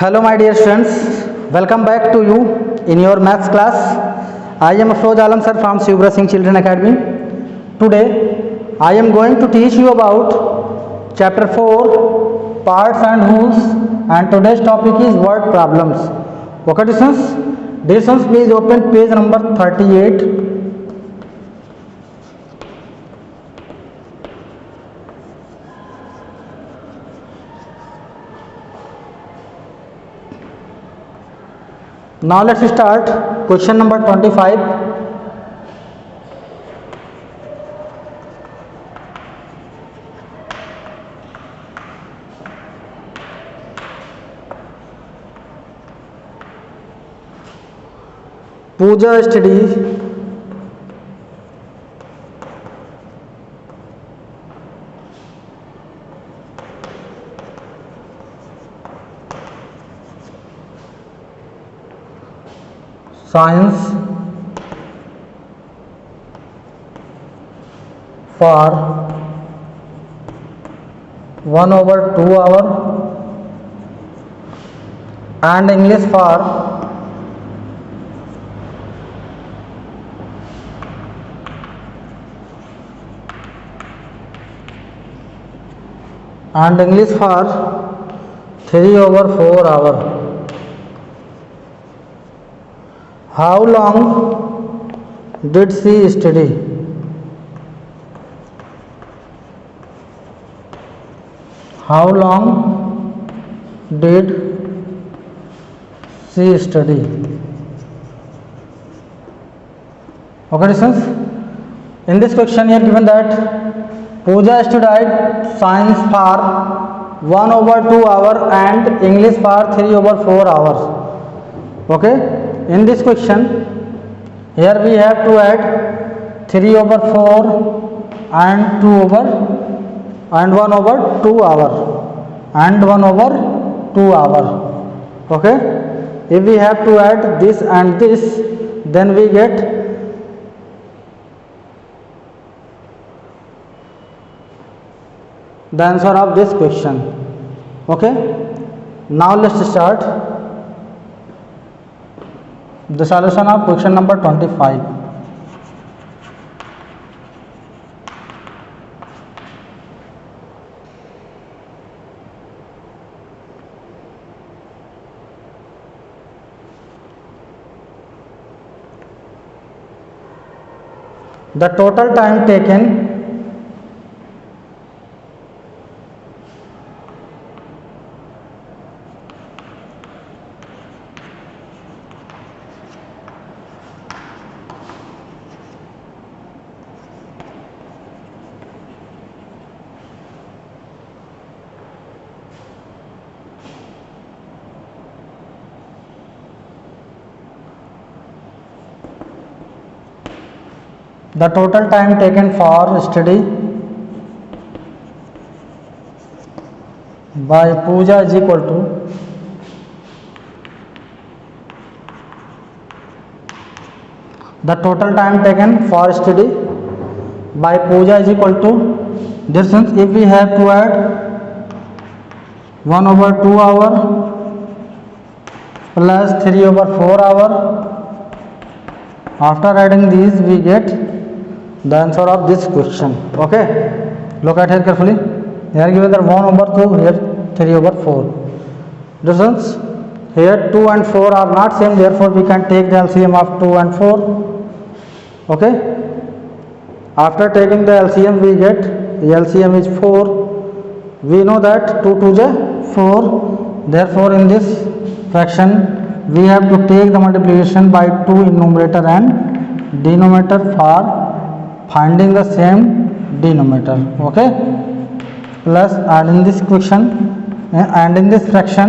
Hello my dear students, welcome back to you in your maths class. I am Afroz Alam sir from Shivra Singh Children Academy. Today I am going to teach you about chapter 4 parts and wholes, and today's topic is word problems. Okay students, dear students, please open page number 38. Now let's start question number 25. Pooja studies science for 1/2 hour and English for 3/4 hour. How long did she study? How long did she study? Okay, students. In this question, here given that Pooja studied science for 1/2 hour and English for 3/4 hours. Okay. In this question, here we have to add 3/4 and 1/2 hour and 1/2 hour. Okay, if we have to add this and this, then we get the answer of this question. Okay, now let's start the solution of question number 25. The total time taken for study by Pooja is equal to the total time taken for study by Pooja is equal to this. If we have to add 1/2 hour plus 3/4 hour, after adding these we get the answer of this question. Okay, look at here carefully. Here given that 1/2, here 3/4. Distance here 2 and 4 are not same, therefore we can take the LCM of 2 and 4. Okay, after taking the LCM we get the LCM is 4. We know that 2 2 is 4, therefore in this fraction we have to take the multiplication by 2 in numerator and denominator for finding the same denominator. Okay, plus, and in this question and in this fraction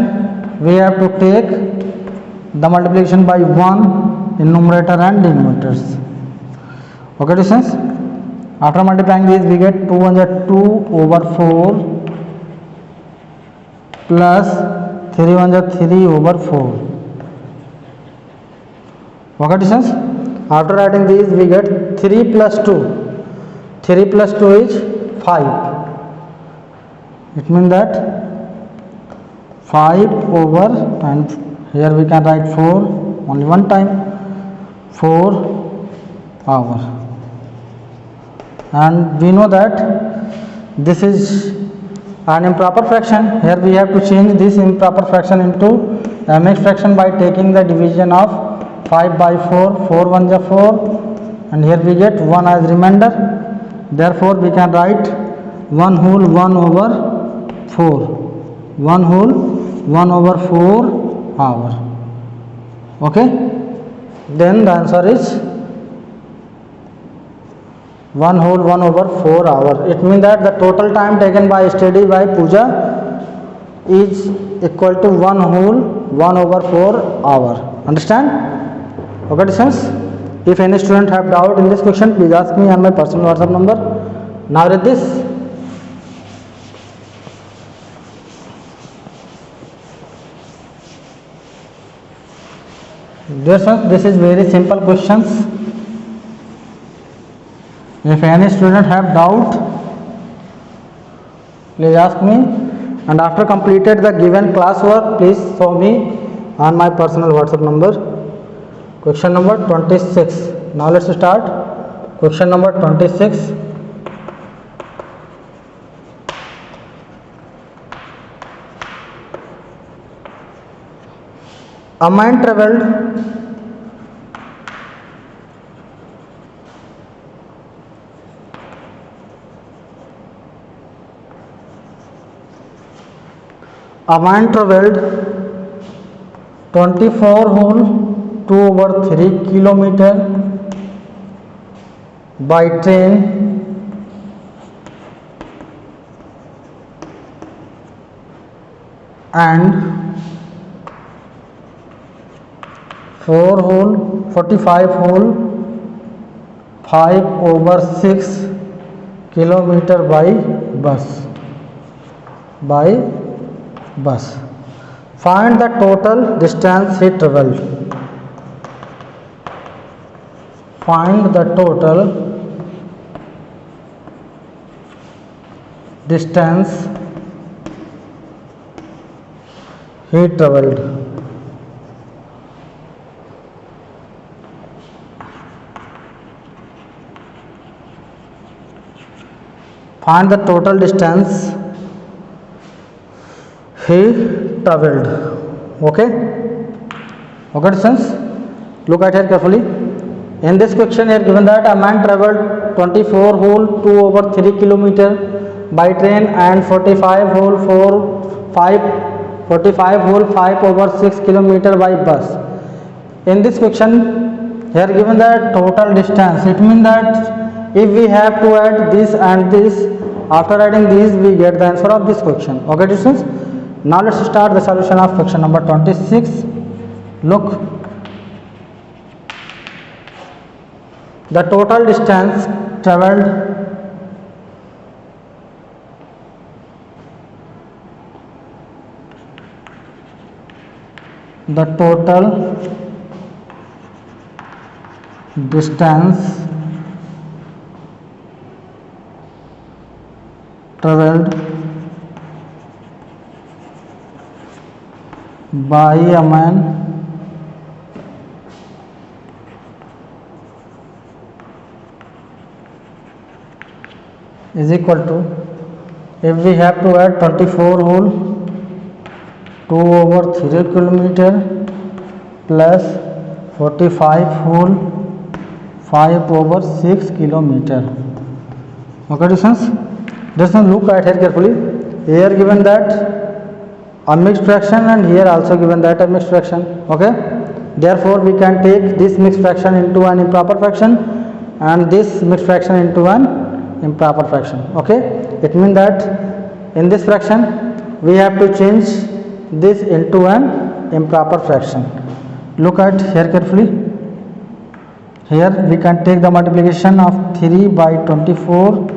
we have to take the multiplication by 1 in numerator and denominators. Okay, distance. After multiplying these we get 2 1 is 2/4 plus 3 1 is 3/4. Okay, distance. After adding these we get 3 plus 2. 3 plus 2 is 5. It means that 5 over, and here we can write 4 only one time, 4 hour. And we know that this is an improper fraction. Here we have to change this improper fraction into a mixed fraction by taking the division of 5 by 4, 4 1 is 4, and here we get 1 as remainder. Therefore we can write 1 whole 1 over 4, 1 whole 1 over 4 hour. Okay, then the answer is 1 whole 1 over 4 hour. It means that the total time taken by study by Pooja is equal to 1 whole 1 over 4 hour. Understand? Okay, students. If any student have doubt in this question, please ask me on my personal WhatsApp number. Now read this. Dear students, this is very simple questions. If any student have doubt, please ask me, and after completed the given classwork, please show me on my personal WhatsApp number. Question number 26. Now let's start. Question number 26. A man traveled A man traveled 24 whole 2 over 3 kilometer by train and 45 whole 5 over 6 kilometer by bus. Find the total distance he traveled. Find the total distance he traveled. Find the total distance he traveled. Okay, students, look at here carefully. In this question here given that a man traveled 24 whole 2 over 3 kilometer by train and 45 whole 5 over 6 kilometer by bus. In this question here given that total distance, it means that if we have to add this and this, after adding these we get the answer of this question. Okay, students. Now let's start the solution of question number 26. Look, the total distance traveled traveled by a man is equal to, if we have to add 24 whole 2 over 3 kilometer plus 45 whole 5 over 6 kilometer. Okay, students. Just look at here carefully. Here given that a mixed fraction and here also given that a mixed fraction. Okay, therefore we can take this mixed fraction into an improper fraction and this mixed fraction into an improper fraction. Okay, it means that in this fraction we have to change this into an improper fraction. Look at here carefully. Here we can take the multiplication of 3 by 24,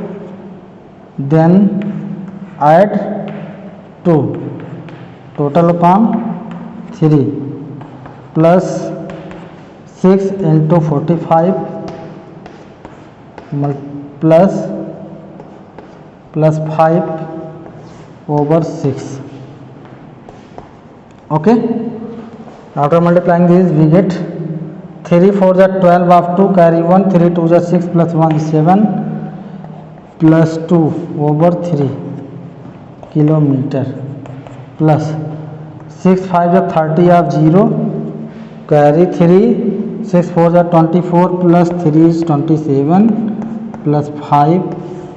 then add 2 total upon 3 plus 6 into 45 plus 5 over 6. Okay, after multiplying these we get 3 4 are 12 of 2 carry 1, 3 2 are 6 plus 1 is 7 plus 2 over 3 kilometer plus 6 5 are 30 of 0 carry 3 6 4 are 24 plus 3 is 27 plus 5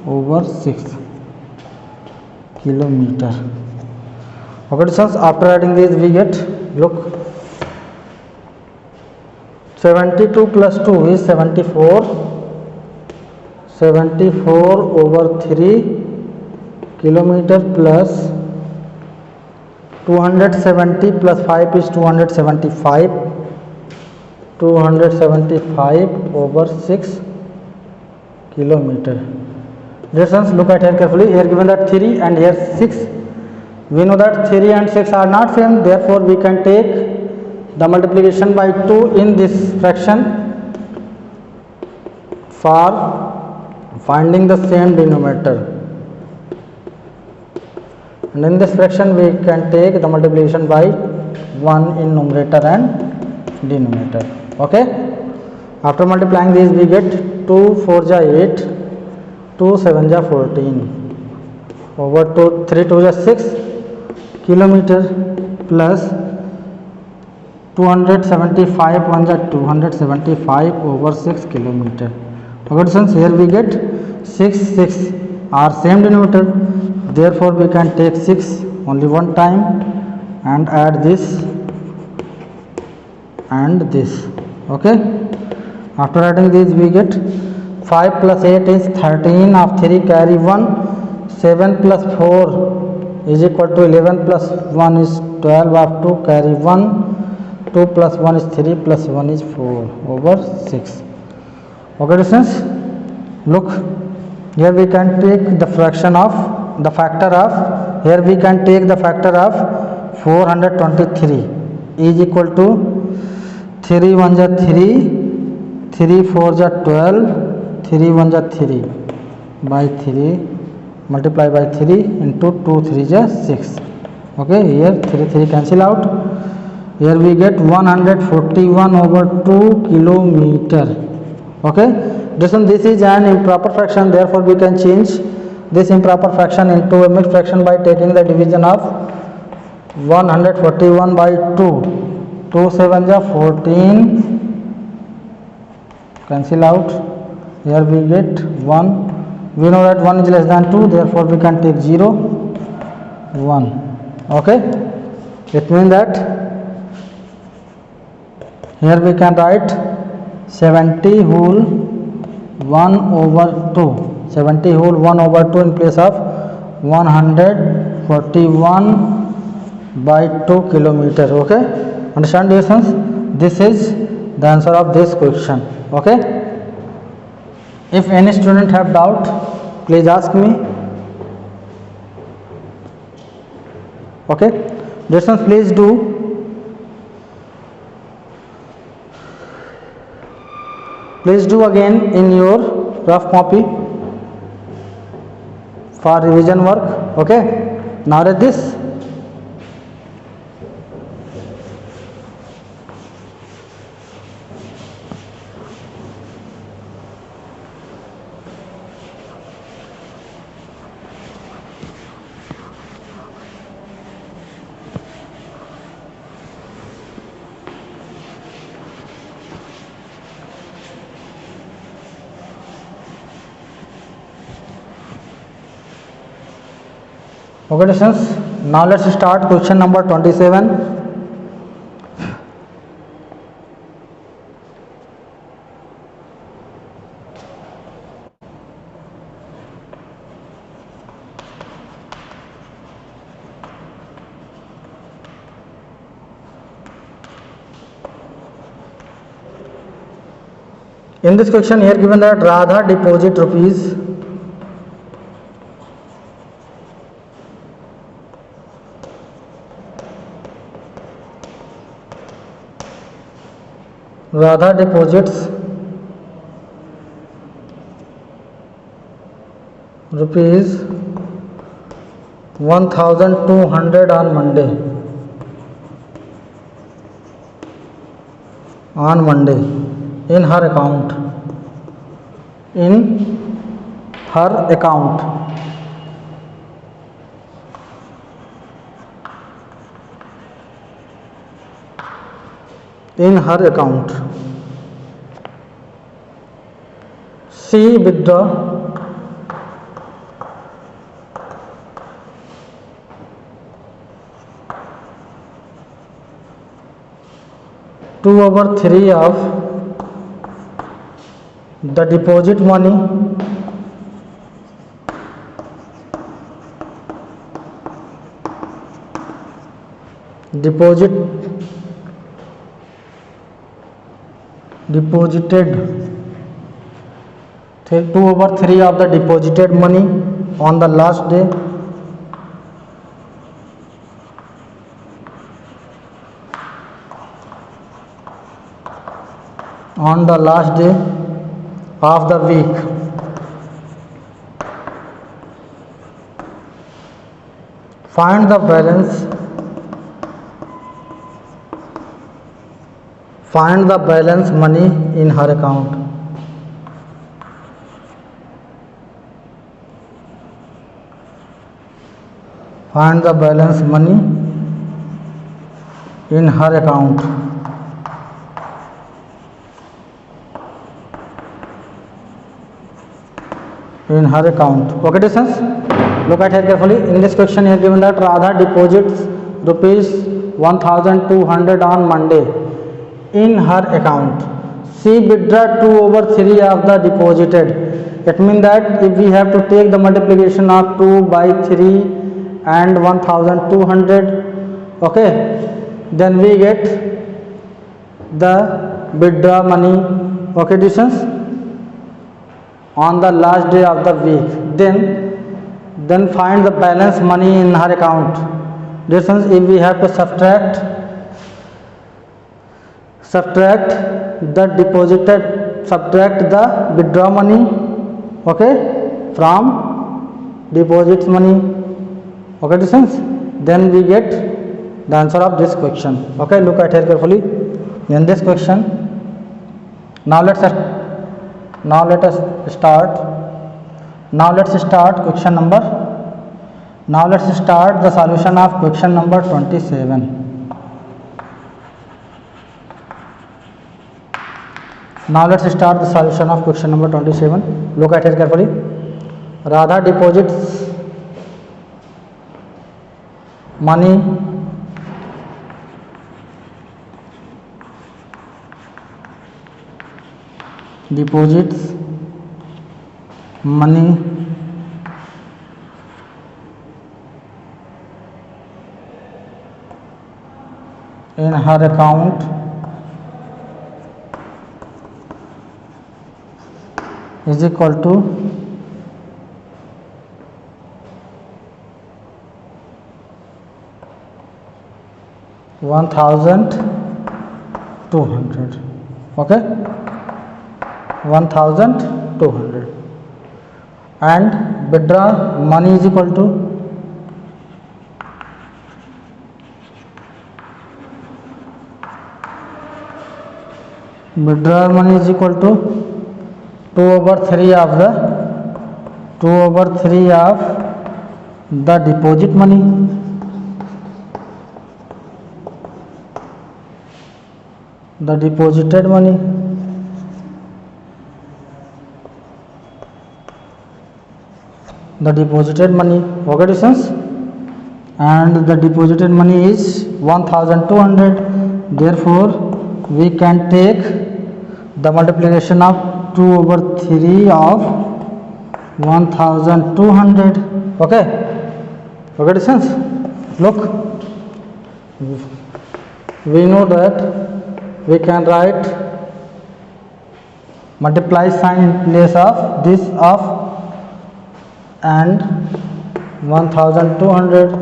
over 6 kilometer. Okay, so after adding these we get, look, 72 plus 2 is 74, 74 over 3 kilometer plus 270 plus 5 is 275, 275 over 6 kilometer. Distance, look at here carefully. Here given that 3 and here 6. We know that 3 and 6 are not same, therefore we can take the multiplication by 2 in this fraction for finding the same denominator, and in this fraction we can take the multiplication by 1 in numerator and denominator. Okay, after multiplying these we get 2 4 ja 8, 2 7 ja 14 over 2 3 2 ja 6 kilometer plus 275 1 ja 275 over 6 kilometer. Okay, since here we get 6 6 are same denominator, therefore we can take 6 only one time and add this and this. Okay, after adding these we get 5 plus 8 is 13 of 3 carry 1, 7 plus 4 is equal to 11 plus 1 is 12 of 2 carry 1, 2 plus 1 is 3 plus 1 is 4 over 6. Okay, distance, look, here we can take the fraction of the factor of, here we can take the factor of 423 is equal to 3 1 ja 3, 3 4 ja 12, 3 1 ja 3 by 3 multiply by 3 into 2 3 ja 6. Okay, here 3 3 cancel out. Here we get 141 over 2 kilometer. Okay, this is an improper fraction, therefore we can change this improper fraction into a mixed fraction by taking the division of 141 by 2. 2 7 ja 14 cancel out. Here we get 1, we know that 1 is less than 2, therefore we can take 0 1. Okay, it means that here we can write 70 whole 1 over 2, 70 whole 1 over 2 in place of 141 by 2 kilometer. Okay, understand this? This is the answer of this question. Okay, if any student have doubt, please ask me. Okay, distance, please do. Please do again in your rough copy for revision work. Okay, now read this. Okay, students, now let's start question number 27. In this question here given that Radha deposit rupees 1,200 on Monday. on Monday in her account. In her account. In her account. She withdraw two over three of the deposit money deposited 2 over 3 of the deposited money on the last day of the week. Find the balance money in her account. Find the balance money in her account. In her account. Okay, students, look at here carefully. In this question here given that Radha deposits rupees 1200 on Monday in her account. She withdraw 2 over 3 of the deposited. It means that if we have to take the multiplication of 2 by 3 and 1200, okay, then we get the withdraw money. Okay, students, on the last day of the week. Then find the balance money in her account. Students, if we have to subtract the withdraw money, okay, from deposits money. Okay, students, then we get the answer of this question. Okay, look at here carefully. In this question, now let's start question number. Now let's start the solution of question number 27. Now let's start the solution of question number 27. Look at it carefully. Radha deposits money in her account is equal to 1200. Okay, 1200, and withdraw money is equal to withdrawal money is equal to 2 over 3 of the deposit money. The deposited money. Okay, students, and the deposited money is 1200. Therefore, we can take the multiplication of 2 over 3 of 1200. Okay, students, look, we know that we can write multiply sign in place of this of and 1200.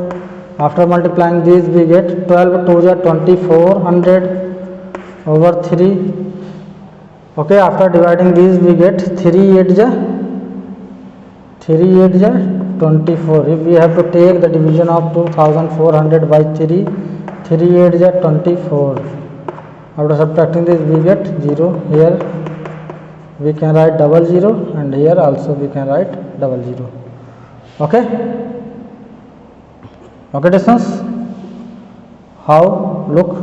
After multiplying these, we get 12 2 is 2400 over 3. Okay, after dividing these, we get 3 8 is 24. If we have to take the division of 2400 by 3, 3 8 is 24. After subtracting this we get 0. Here we can write double 0 and here also we can write double 0. Okay. Okay distance. How? Look,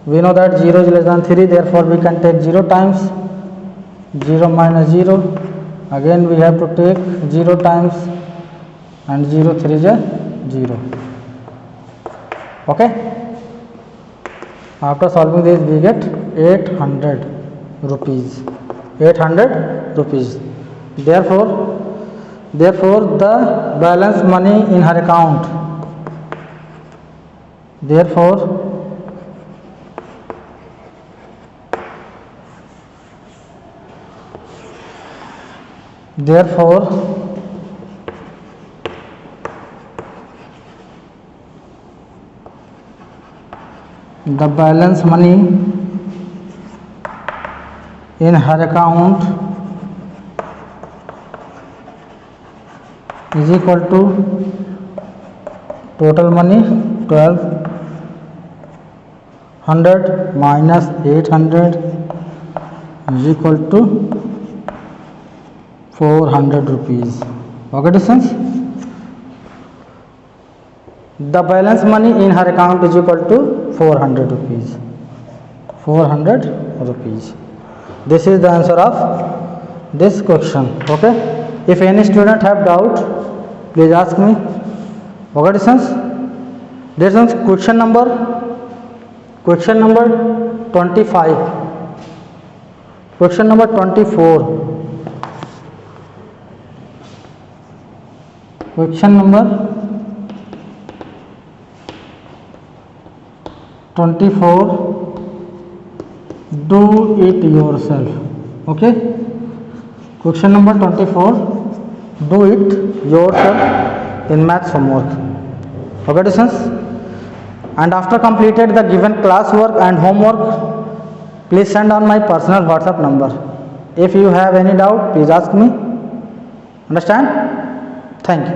we know that 0 is less than 3, therefore we can take 0 times 0 minus 0. Again we have to take 0 times, and 0 3 is a 0. Okay. After solving this we get 800 rupees. 800 rupees. Therefore the balance money in her account, therefore the balance money in her account is equal to total money 1200 minus 800 is equal to 400 rupees. Okay distance. The balance money in her account is equal to 400 rupees. 400 rupees. This is the answer of this question. Okay. If any student have doubt, please ask me. Okay distance. Distance, question number 25. Question number 24. Question number 24. Do it yourself. Okay. Question number 24. Do it yourself in maths homework. Okay distance. And after completed the given classwork and homework, please send on my personal WhatsApp number. If you have any doubt, please ask me. Understand? Thank you.